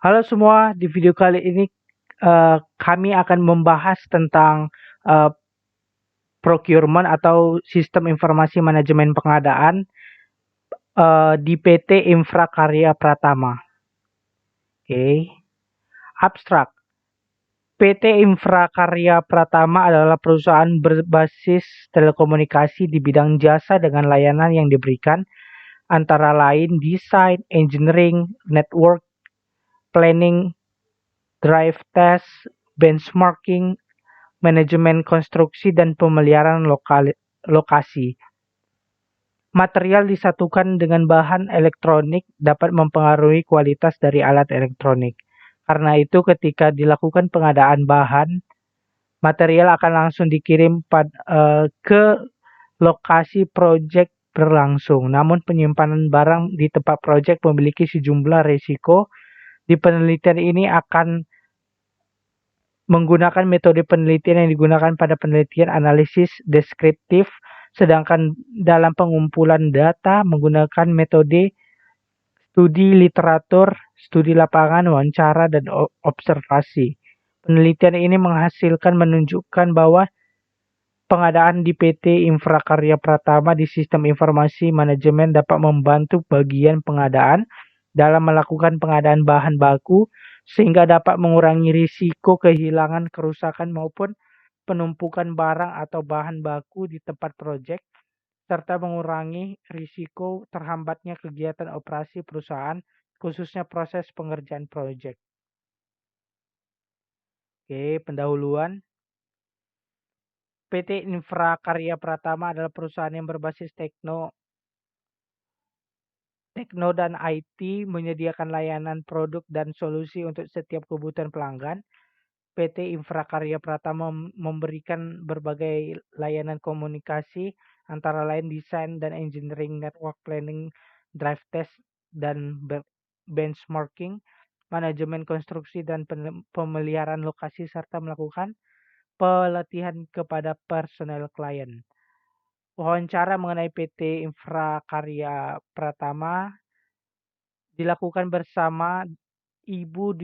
Halo semua, di video kali ini kami akan membahas tentang eh, procurement atau sistem informasi manajemen pengadaan di PT Infrakarya Pratama. Oke, abstrak. PT Infrakarya Pratama adalah perusahaan berbasis telekomunikasi di bidang jasa dengan layanan yang diberikan antara lain desain, engineering, network, planning, drive test, benchmarking, manajemen konstruksi dan pemeliharaan lokasi. Material disatukan dengan bahan elektronik dapat mempengaruhi kualitas dari alat elektronik. Karena itu ketika dilakukan pengadaan bahan, material akan langsung dikirim ke lokasi proyek berlangsung. Namun penyimpanan barang di tempat proyek memiliki sejumlah risiko. Di penelitian ini akan menggunakan metode penelitian yang digunakan pada penelitian analisis deskriptif, sedangkan dalam pengumpulan data menggunakan metode studi literatur, studi lapangan, wawancara, dan observasi. Penelitian ini menghasilkan menunjukkan bahwa pengadaan di PT Infrakarya Pratama di sistem informasi manajemen dapat membantu bagian pengadaan dalam melakukan pengadaan bahan baku sehingga dapat mengurangi risiko kehilangan, kerusakan maupun penumpukan barang atau bahan baku di tempat proyek serta mengurangi risiko terhambatnya kegiatan operasi perusahaan khususnya proses pengerjaan proyek. Oke, pendahuluan. PT Infrakarya Pratama adalah perusahaan yang berbasis Tekno dan IT menyediakan layanan produk dan solusi untuk setiap kebutuhan pelanggan. PT Infrakarya Pratama memberikan berbagai layanan komunikasi antara lain desain dan engineering, network planning, drive test, dan benchmarking, manajemen konstruksi dan pemeliharaan lokasi serta melakukan pelatihan kepada personel klien. Wawancara mengenai PT Infrakarya Pratama dilakukan bersama Ibu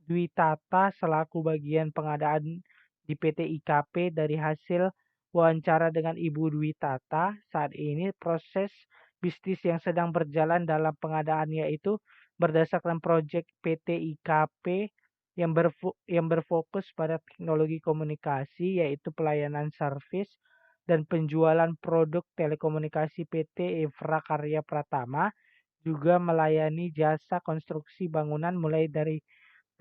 Dwitata selaku bagian pengadaan di PT IKP. Dari hasil wawancara dengan Ibu Dwitata, saat ini proses bisnis yang sedang berjalan dalam pengadaan yaitu berdasarkan proyek PT IKP yang berfokus pada teknologi komunikasi yaitu pelayanan servis dan penjualan produk telekomunikasi. PT Infrakarya Pratama juga melayani jasa konstruksi bangunan mulai dari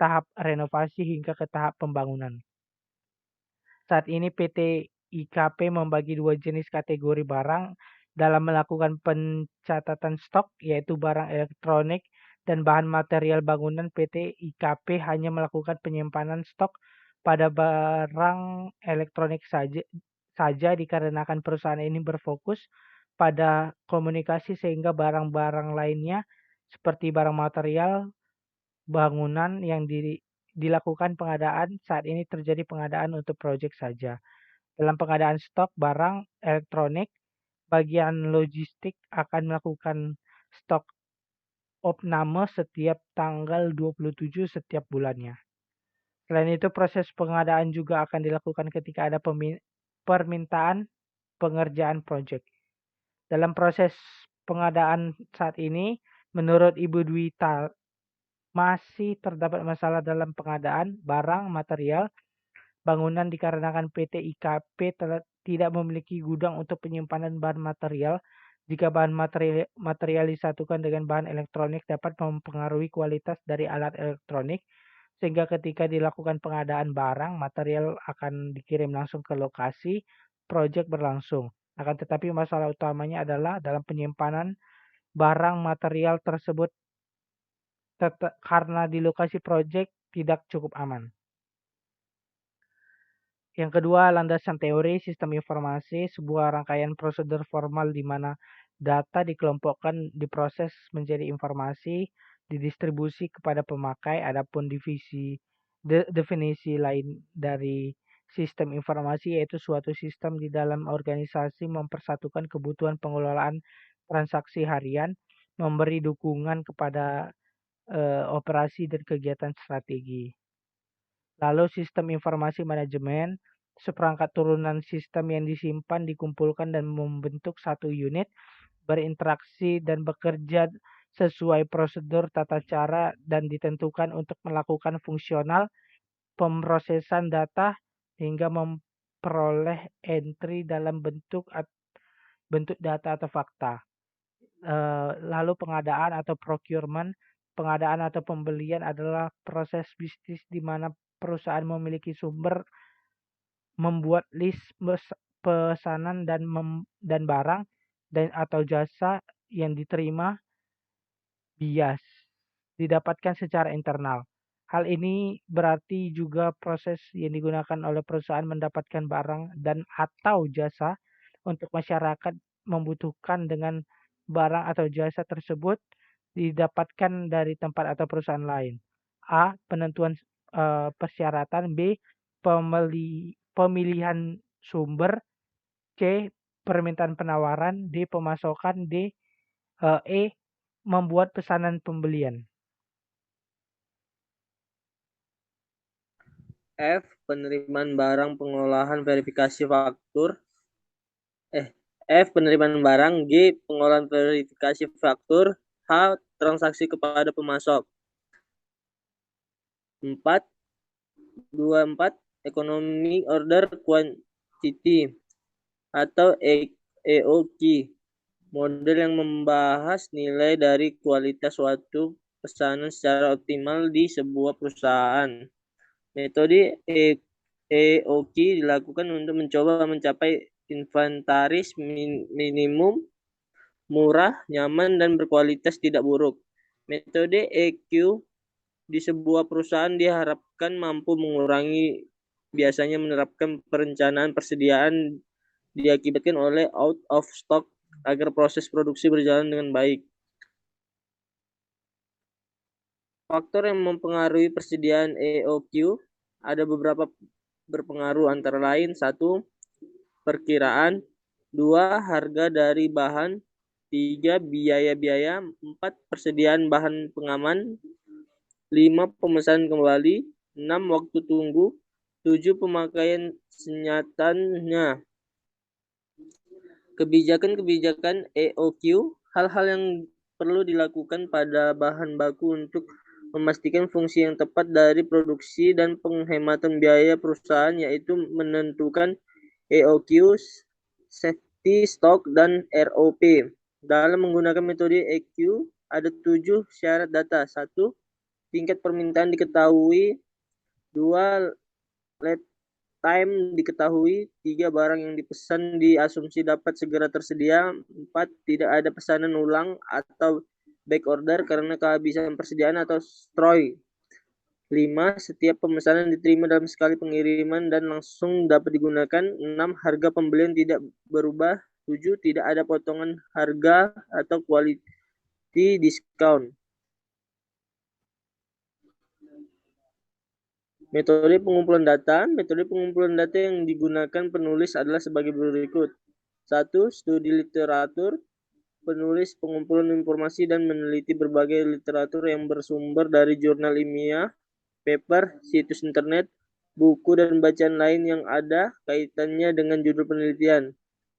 tahap renovasi hingga ke tahap pembangunan. Saat ini PT IKP membagi dua jenis kategori barang dalam melakukan pencatatan stok, yaitu barang elektronik dan bahan material bangunan. PT IKP hanya melakukan penyimpanan stok pada barang elektronik saja dikarenakan perusahaan ini berfokus pada komunikasi sehingga barang-barang lainnya seperti barang material bangunan yang dilakukan pengadaan saat ini terjadi pengadaan untuk proyek saja. Dalam pengadaan stok barang elektronik, bagian logistik akan melakukan stok opname setiap tanggal 27 setiap bulannya. Selain itu, proses pengadaan juga akan dilakukan ketika ada permintaan pengerjaan proyek. Dalam proses pengadaan saat ini, menurut Ibu Dwita, masih terdapat masalah dalam pengadaan barang material bangunan dikarenakan PT IKP tidak memiliki gudang untuk penyimpanan bahan material. Jika bahan material disatukan dengan bahan elektronik dapat mempengaruhi kualitas dari alat elektronik, sehingga ketika dilakukan pengadaan barang, material akan dikirim langsung ke lokasi proyek berlangsung. Akan tetapi masalah utamanya adalah dalam penyimpanan barang material tersebut karena di lokasi proyek tidak cukup aman. Yang kedua, landasan teori sistem informasi, sebuah rangkaian prosedur formal di mana data dikelompokkan, diproses menjadi informasi, didistribusi kepada pemakai. Adapun definisi lain dari sistem informasi yaitu suatu sistem di dalam organisasi mempersatukan kebutuhan pengelolaan transaksi harian, memberi dukungan kepada operasi dan kegiatan strategi. Lalu sistem informasi manajemen, seperangkat turunan sistem yang disimpan, dikumpulkan dan membentuk satu unit, berinteraksi dan bekerja sesuai prosedur tata cara dan ditentukan untuk melakukan fungsional pemrosesan data hingga memperoleh entry dalam bentuk data atau fakta. Lalu pengadaan atau procurement, pengadaan atau pembelian adalah proses bisnis di mana perusahaan memiliki sumber, membuat list pesanan dan barang dan atau jasa yang diterima bias didapatkan secara internal. Hal ini berarti juga proses yang digunakan oleh perusahaan mendapatkan barang dan atau jasa untuk masyarakat membutuhkan dengan barang atau jasa tersebut didapatkan dari tempat atau perusahaan lain. A. Penentuan persyaratan. B. Pemilihan sumber. C. Permintaan penawaran. D. Pemasokan. E. Membuat pesanan pembelian. F. Penerimaan barang, pengolahan, verifikasi faktur. F. Penerimaan barang. G. Pengolahan, verifikasi faktur. H. Transaksi kepada pemasok. 4. Economic Order Quantity atau EOQ. Model yang membahas nilai dari kualitas suatu pesanan secara optimal di sebuah perusahaan. Metode EOQ dilakukan untuk mencoba mencapai inventaris minimum, murah, nyaman, dan berkualitas tidak buruk. Metode EQ di sebuah perusahaan diharapkan mampu mengurangi biasanya menerapkan perencanaan persediaan diakibatkan oleh out of stock agar proses produksi berjalan dengan baik. Faktor yang mempengaruhi persediaan EOQ ada beberapa berpengaruh antara lain 1. Perkiraan 2. Harga dari bahan 3. Biaya-biaya 4. Persediaan bahan pengaman 5. Pemesanan kembali 6. Waktu tunggu 7. Pemakaian senyatanya. Kebijakan-kebijakan EOQ, hal-hal yang perlu dilakukan pada bahan baku untuk memastikan fungsi yang tepat dari produksi dan penghematan biaya perusahaan, yaitu menentukan EOQ, safety stock, dan ROP. Dalam menggunakan metode EQ, ada 7 syarat data. 1. Tingkat permintaan diketahui. 2. Lead time diketahui. 3. Barang yang dipesan diasumsi dapat segera tersedia. 4. Tidak ada pesanan ulang atau back order karena kehabisan persediaan atau stroy. 5. Setiap pemesanan diterima dalam sekali pengiriman dan langsung dapat digunakan. 6. Harga pembelian tidak berubah. 7. Tidak ada potongan harga atau quality discount. Metode pengumpulan data. Metode pengumpulan data yang digunakan penulis adalah sebagai berikut. 1. Studi literatur. Penulis pengumpulan informasi dan meneliti berbagai literatur yang bersumber dari jurnal ilmiah, paper, situs internet, buku, dan bacaan lain yang ada kaitannya dengan judul penelitian.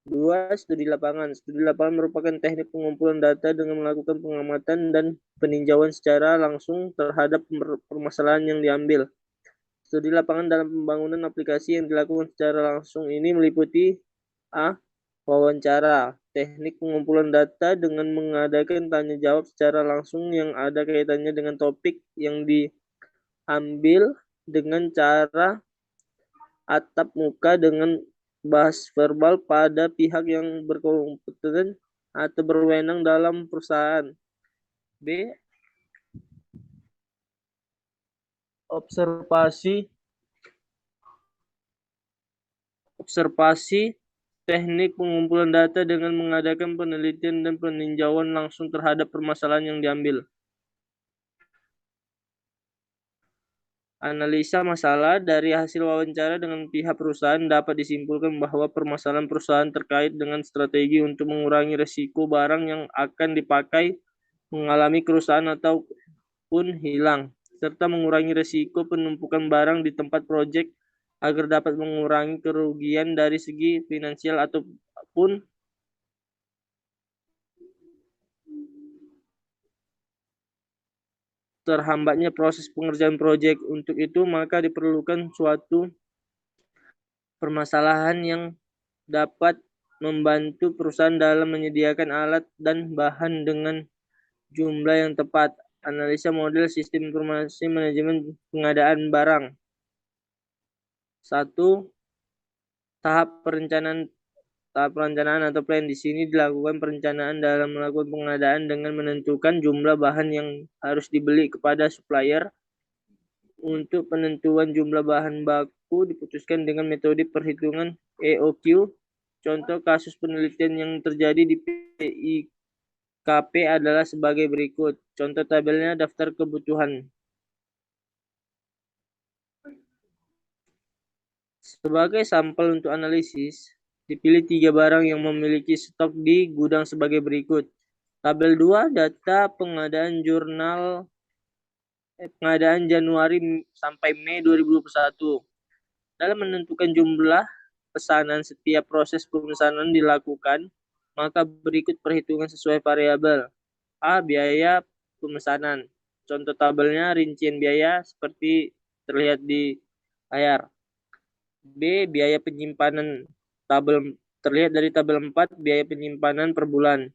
2. Studi lapangan. Studi lapangan merupakan teknik pengumpulan data dengan melakukan pengamatan dan peninjauan secara langsung terhadap permasalahan yang diambil. Studi lapangan dalam pembangunan aplikasi yang dilakukan secara langsung ini meliputi A. Wawancara. Teknik pengumpulan data dengan mengadakan tanya jawab secara langsung yang ada kaitannya dengan topik yang diambil dengan cara tatap muka dengan bahas verbal pada pihak yang berkompeten atau berwenang dalam perusahaan. B. Observasi. Teknik pengumpulan data dengan mengadakan penelitian dan peninjauan langsung terhadap permasalahan yang diambil. Analisa masalah. Dari hasil wawancara dengan pihak perusahaan dapat disimpulkan bahwa permasalahan perusahaan terkait dengan strategi untuk mengurangi risiko barang yang akan dipakai, mengalami kerusakan atau pun hilang, serta mengurangi risiko penumpukan barang di tempat proyek agar dapat mengurangi kerugian dari segi finansial ataupun terhambatnya proses pengerjaan proyek. Untuk itu, maka diperlukan suatu permasalahan yang dapat membantu perusahaan dalam menyediakan alat dan bahan dengan jumlah yang tepat. Analisa model sistem informasi manajemen pengadaan barang. 1. Tahap perencanaan atau plan. Di sini dilakukan perencanaan dalam melakukan pengadaan dengan menentukan jumlah bahan yang harus dibeli kepada supplier. Untuk penentuan jumlah bahan baku diputuskan dengan metode perhitungan EOQ. Contoh kasus penelitian yang terjadi di PIKP adalah sebagai berikut. Contoh tabelnya daftar kebutuhan. Sebagai sampel untuk analisis, dipilih 3 barang yang memiliki stok di gudang sebagai berikut. Tabel 2, data pengadaan pengadaan Januari sampai Mei 2021. Dalam menentukan jumlah pesanan setiap proses pemesanan dilakukan, maka berikut perhitungan sesuai variabel. A. Biaya pemesanan. Contoh tabelnya rincian biaya seperti terlihat di layar. B. Biaya penyimpanan. Terlihat dari tabel 4, biaya penyimpanan per bulan.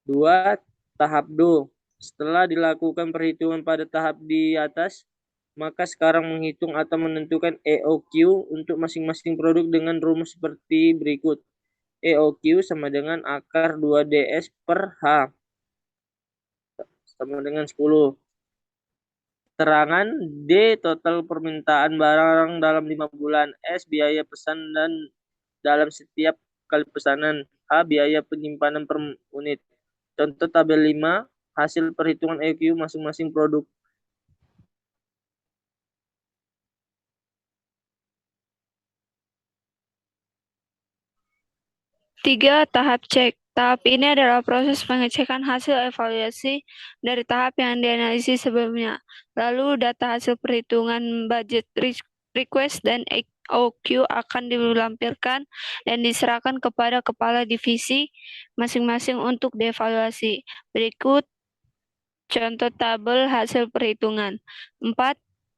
2. Tahap DO. Setelah dilakukan perhitungan pada tahap di atas, maka sekarang menghitung atau menentukan EOQ untuk masing-masing produk dengan rumus seperti berikut. EOQ sama dengan akar 2DS per H sama dengan 10. Terangan D. Total permintaan barang dalam 5 bulan. S. Biaya pesan dan dalam setiap kali pesanan. H. Biaya penyimpanan per unit. Contoh tabel 5, hasil perhitungan EOQ masing-masing produk. Tiga, tahap cek. Tahap ini adalah proses pengecekan hasil evaluasi dari tahap yang dianalisis sebelumnya. Lalu data hasil perhitungan budget request dan EOQ akan dilampirkan dan diserahkan kepada kepala divisi masing-masing untuk dievaluasi. Berikut contoh tabel hasil perhitungan. 4.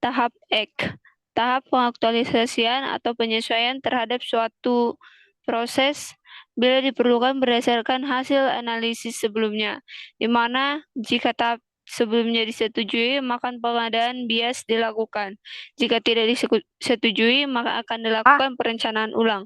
Tahap EK. Tahap pengaktualisasian atau penyesuaian terhadap suatu proses bila diperlukan berdasarkan hasil analisis sebelumnya, di mana jika tahap sebelumnya disetujui, maka pengadaan bias dilakukan. Jika tidak disetujui, maka akan dilakukan perencanaan ulang.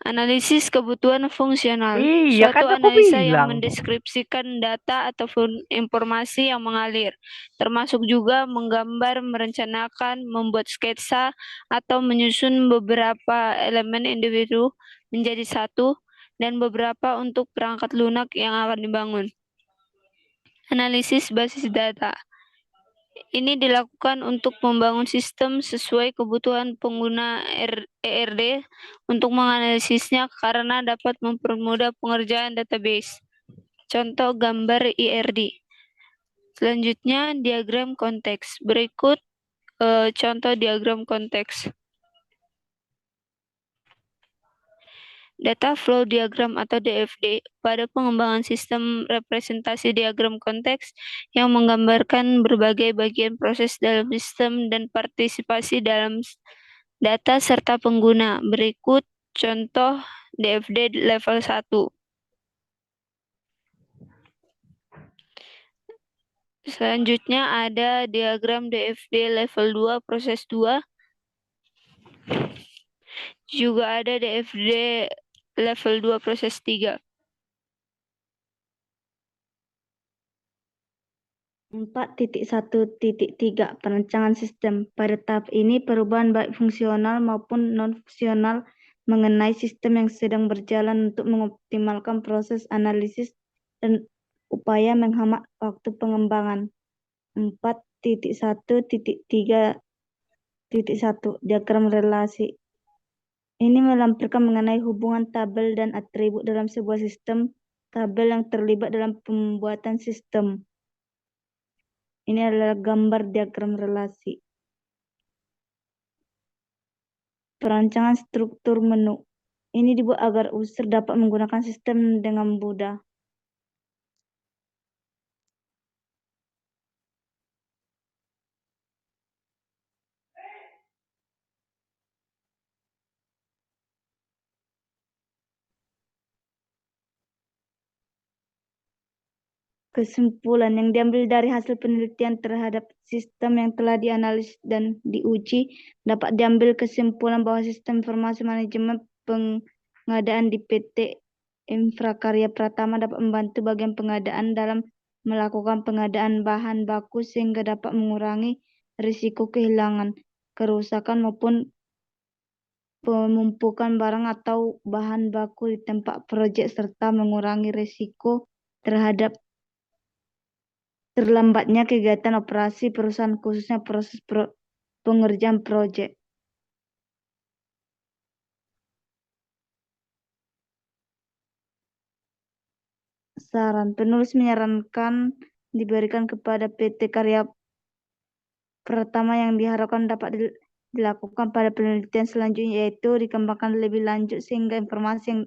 Analisis kebutuhan fungsional. Iya, kan Suatu aku analisa yang bilang. mendeskripsikan data ataupun informasi yang mengalir, termasuk juga menggambar, merencanakan, membuat sketsa, atau menyusun beberapa elemen individu menjadi satu, dan beberapa untuk perangkat lunak yang akan dibangun. Analisis basis data. Ini dilakukan untuk membangun sistem sesuai kebutuhan pengguna ERD untuk menganalisisnya karena dapat mempermudah pengerjaan database. Contoh gambar IRD. Selanjutnya, diagram konteks. Berikut contoh diagram konteks. Data flow diagram atau DFD pada pengembangan sistem representasi diagram konteks yang menggambarkan berbagai bagian proses dalam sistem dan partisipasi dalam data serta pengguna. Berikut contoh DFD level 1. Selanjutnya ada diagram DFD level 2 proses 2. Juga ada DFD level 2 proses 3. 4.1.3 Perancangan sistem. Pada tahap ini, perubahan baik fungsional maupun non-fungsional mengenai sistem yang sedang berjalan untuk mengoptimalkan proses analisis dan upaya menghemat waktu pengembangan. 4.1.3.1 Diagram relasi. Ini melampirkan mengenai hubungan tabel dan atribut dalam sebuah sistem, tabel yang terlibat dalam pembuatan sistem. Ini adalah gambar diagram relasi. Perancangan struktur menu. Ini dibuat agar user dapat menggunakan sistem dengan mudah. Kesimpulan yang diambil dari hasil penelitian terhadap sistem yang telah dianalisis dan diuji, dapat diambil kesimpulan bahwa sistem informasi manajemen pengadaan di PT Infrakarya Pratama dapat membantu bagian pengadaan dalam melakukan pengadaan bahan baku sehingga dapat mengurangi risiko kehilangan, kerusakan maupun penumpukan barang atau bahan baku di tempat proyek serta mengurangi risiko terhadap terlambatnya kegiatan operasi perusahaan khususnya proses pengerjaan proyek. Saran penulis menyarankan diberikan kepada PT Karya Pratama yang diharapkan dapat dilakukan pada penelitian selanjutnya, yaitu dikembangkan lebih lanjut sehingga informasi yang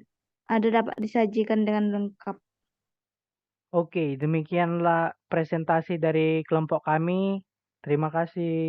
ada dapat disajikan dengan lengkap. Oke, demikianlah presentasi dari kelompok kami. Terima kasih.